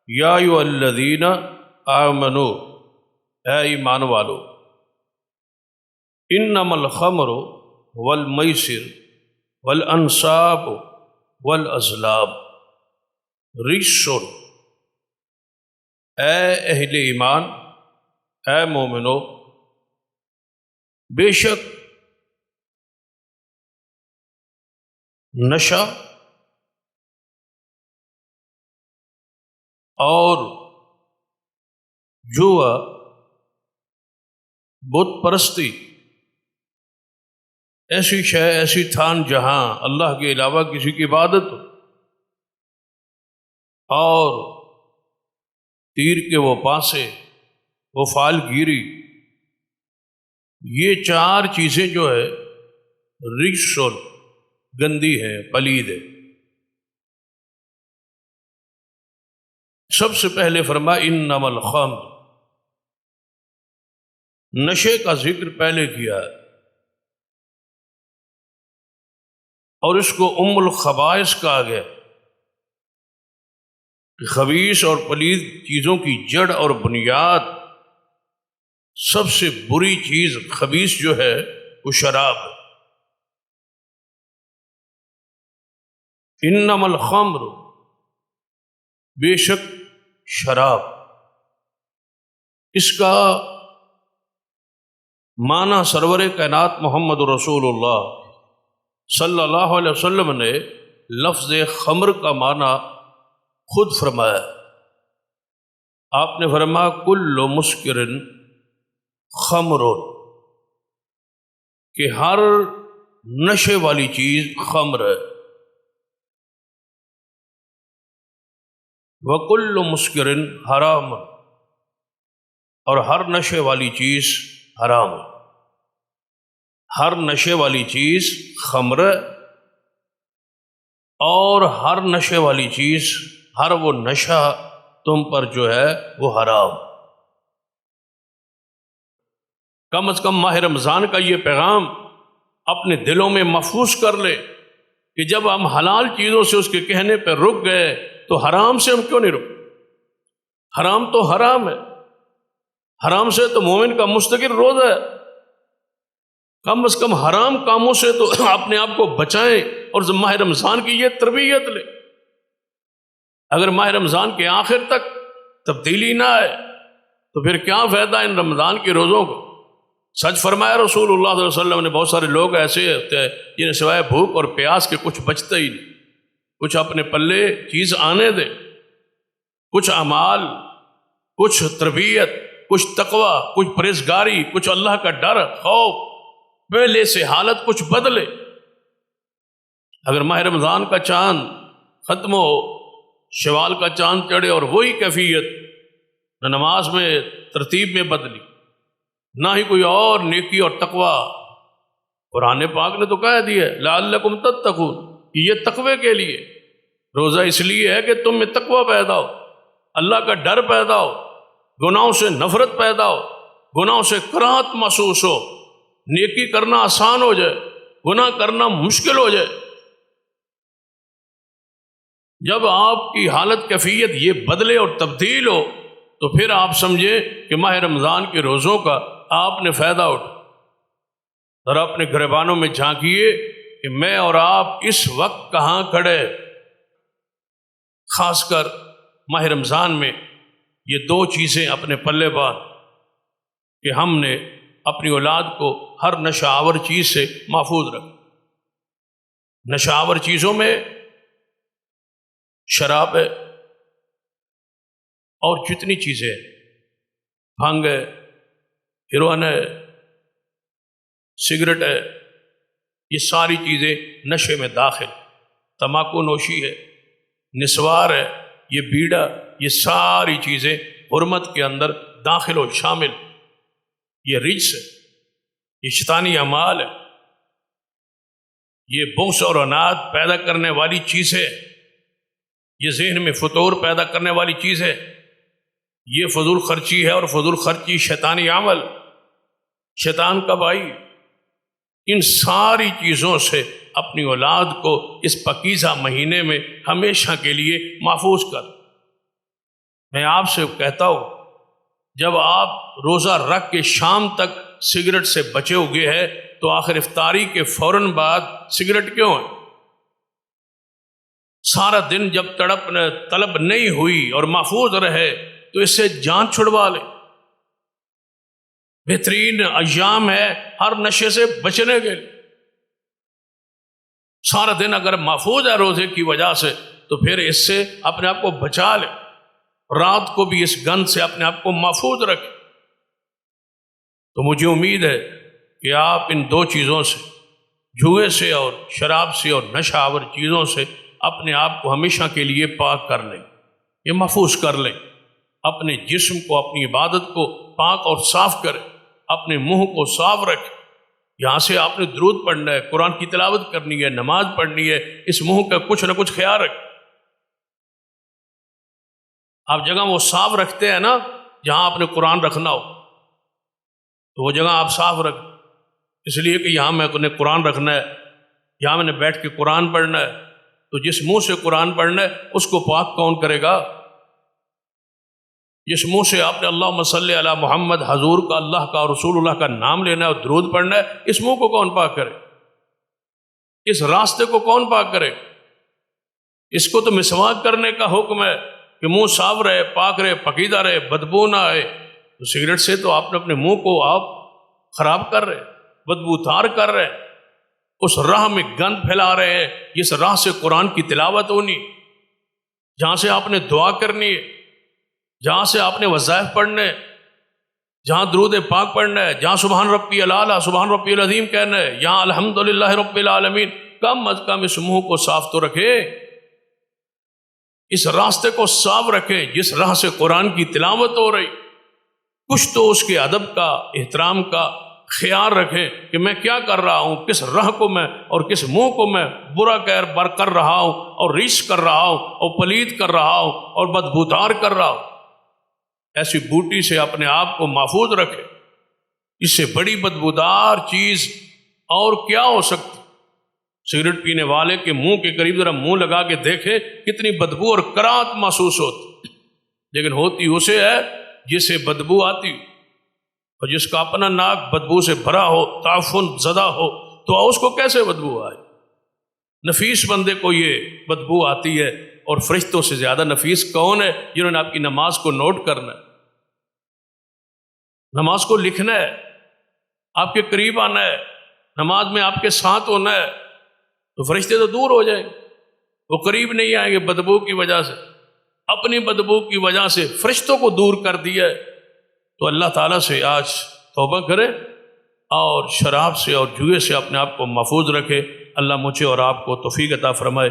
یا ایھا الذین آمنو، اے ایمان والو، انما الخمر والمیسر والانصاب والازلام رجس، اے اہل ایمان، اے مومنو، بے شک نشہ اور جوا، بت پرستی، ایسی شے، ایسی تھان جہاں اللہ کے علاوہ کسی کی عبادت ہو، اور تیر کے وہ پاسے، وہ فال گیری، یہ چار چیزیں جو ہے رجس، گندی ہے، پلید ہے۔ سب سے پہلے فرمایا انما الخمر، نشے کا ذکر پہلے کیا ہے، اور اس کو ام الخبائث کہا گیا، کہ خبیث اور پلید چیزوں کی جڑ اور بنیاد، سب سے بری چیز خبیث جو ہے وہ شراب ہے۔ انما الخمر، بے شک شراب، اس کا معنی سرور کائنات محمد رسول اللہ صلی اللہ علیہ وسلم نے لفظ خمر کا معنی خود فرمایا۔ آپ نے فرمایا کل مسکر خمر، کہ ہر نشے والی چیز خمر ہے، وَكُلُّ مُسْكِرٍ حرام، اور ہر نشے والی چیز حرام ہے۔ ہر نشے والی چیز خمر ہے، اور ہر نشے والی چیز، ہر وہ نشہ تم پر جو ہے وہ حرام۔ کم از کم ماہ رمضان کا یہ پیغام اپنے دلوں میں محفوظ کر لے کہ جب ہم حلال چیزوں سے اس کے کہنے پہ رک گئے تو حرام سے ہم کیوں نہیں رکے؟ حرام تو حرام ہے، حرام سے تو مومن کا مستقل روزہ ہے۔ کم از کم حرام کاموں سے تو اپنے آپ کو بچائیں، اور ماہ رمضان کی یہ تربیت لیں۔ اگر ماہ رمضان کے آخر تک تبدیلی نہ آئے تو پھر کیا فائدہ ان رمضان کے روزوں کو؟ سچ فرمایا رسول اللہ صلی اللہ علیہ وسلم نے، بہت سارے لوگ ایسے ہوتے ہیں جنہیں سوائے بھوک اور پیاس کے کچھ بچتا ہی نہیں۔ کچھ اپنے پلے چیز آنے دے، کچھ اعمال، کچھ تربیت، کچھ تقوی، کچھ پرہیزگاری، کچھ اللہ کا ڈر، خوف، پہلے سے حالت کچھ بدلے۔ اگر ماہ رمضان کا چاند ختم ہو، شوال کا چاند چڑھے، اور وہی کیفیت نہ نماز میں ترتیب میں بدلی، نہ ہی کوئی اور نیکی اور تقوی، قرآن پاک نے تو کہہ دیا لعلکم تتقون، یہ تقوی کے لیے روزہ اس لیے ہے کہ تم میں تقوی پیدا ہو، اللہ کا ڈر پیدا ہو، گناہوں سے نفرت پیدا ہو، گناہوں سے کراہت محسوس ہو، نیکی کرنا آسان ہو جائے، گناہ کرنا مشکل ہو جائے۔ جب آپ کی حالت کیفیت یہ بدلے اور تبدیل ہو تو پھر آپ سمجھیں کہ ماہ رمضان کے روزوں کا آپ نے فائدہ اٹھا۔ اور اپنے گریبانوں میں جھانکیے کہ میں اور آپ اس وقت کہاں کھڑے، خاص کر ماہ رمضان میں یہ دو چیزیں اپنے پلے باندھ کہ ہم نے اپنی اولاد کو ہر نشہ آور چیز سے محفوظ رکھ۔ نشہ آور چیزوں میں شراب ہے، اور جتنی چیزیں بھنگ ہے، ہیروئن ہے، سگریٹ ہے، یہ ساری چیزیں نشے میں داخل، تمباکو نوشی ہے، نسوار ہے، یہ بیڑا، یہ ساری چیزیں حرمت کے اندر داخل و شامل۔ یہ رجس ہے، یہ شیطانی اعمال ہے، یہ بغض اور عناد پیدا کرنے والی چیز ہے، یہ ذہن میں فتور پیدا کرنے والی چیز ہے، یہ فضول خرچی ہے، اور فضول خرچی شیطانی عمل، شیطان کا بھائی۔ ان ساری چیزوں سے اپنی اولاد کو اس پاکیزہ مہینے میں ہمیشہ کے لیے محفوظ کر۔ میں آپ سے کہتا ہوں جب آپ روزہ رکھ کے شام تک سگریٹ سے بچے ہوئے ہیں تو آخر افطاری کے فوراً بعد سگریٹ کیوں ہے؟ سارا دن جب طلب نہیں ہوئی اور محفوظ رہے تو اس سے جان چھڑوا لے. بہترین ایام ہے ہر نشے سے بچنے کے لیے. سارا دن اگر محفوظ ہے روزے کی وجہ سے تو پھر اس سے اپنے آپ کو بچا لے. رات کو بھی اس گند سے اپنے آپ کو محفوظ رکھے. تو مجھے امید ہے کہ آپ ان دو چیزوں سے، جوئے سے اور شراب سے اور نشہ آور چیزوں سے، اپنے آپ کو ہمیشہ کے لیے پاک کر لیں، یہ محفوظ کر لیں. اپنے جسم کو، اپنی عبادت کو پاک اور صاف کریں. اپنے منہ کو صاف رکھیں. یہاں سے آپ نے درود پڑھنا ہے، قرآن کی تلاوت کرنی ہے، نماز پڑھنی ہے. اس منہ کا کچھ نہ کچھ خیال رکھیں. آپ جگہ وہ صاف رکھتے ہیں نا جہاں آپ نے قرآن رکھنا ہو، تو وہ جگہ آپ صاف رکھیں. اس لیے کہ یہاں میں نے قرآن رکھنا ہے، یہاں میں نے بیٹھ کے قرآن پڑھنا ہے، تو جس منہ سے قرآن پڑھنا ہے اس کو پاک کون کرے گا؟ جس منہ سے آپ نے اللہم صلی علی محمد، حضور کا، اللہ کا اور رسول اللہ کا نام لینا ہے اور درود پڑھنا ہے، اس منہ کو کون پاک کرے؟ اس راستے کو کون پاک کرے؟ اس کو تو مسواک کرنے کا حکم ہے کہ منہ صاف رہے، پاک رہے، پکیدہ رہے، بدبو نہ آئے. تو سگریٹ سے تو آپ نے اپنے منہ کو آپ خراب کر رہے، بدبو تار کر رہے، اس راہ میں گند پھیلا رہے ہیں. جس راہ سے قرآن کی تلاوت ہونی، جہاں سے آپ نے دعا کرنی ہے، جہاں سے آپ نے وظائف پڑھنے، جہاں درود پاک پڑھنا ہے، جہاں سبحان ربی الاعلیٰ، سبحان ربی العظیم کہنا ہے، یہاں الحمدللہ رب العالمین. کم از کم اس منہ کو صاف تو رکھے، اس راستے کو صاف رکھے جس راہ سے قرآن کی تلاوت ہو رہی. کچھ تو اس کے ادب کا، احترام کا خیال رکھیں کہ میں کیا کر رہا ہوں، کس راہ کو میں اور کس منہ کو میں برا بر کر رہا ہوں اور ریس کر رہا ہوں اور پلید کر رہا ہوں اور بدبودار کر رہا ہوں. ایسی بوٹی سے اپنے آپ کو محفوظ رکھے. اس سے بڑی بدبودار چیز اور کیا ہو سکتی؟ سگریٹ پینے والے کے منہ کے قریب ذرا منہ لگا کے دیکھے کتنی بدبو اور کراہت محسوس ہوتی، لیکن ہوتی اسے ہے جسے بدبو آتی ہو. اور جس کا اپنا ناک بدبو سے بھرا ہو، تعفن زدہ ہو، تو اس کو کیسے بدبو آئے؟ نفیس بندے کو یہ بدبو آتی ہے. اور فرشتوں سے زیادہ نفیس کون ہے جنہوں نے آپ کی نماز کو نوٹ کرنا ہے، نماز کو لکھنا ہے، آپ کے قریب آنا ہے، نماز میں آپ کے ساتھ ہونا ہے. تو فرشتے تو دور ہو جائیں گے، وہ قریب نہیں آئیں گے بدبو کی وجہ سے. اپنی بدبو کی وجہ سے فرشتوں کو دور کر دیا ہے. تو اللہ تعالیٰ سے آج توبہ کرے اور شراب سے اور جوئے سے اپنے آپ کو محفوظ رکھے. اللہ مجھے اور آپ کو توفیق عطا فرمائے.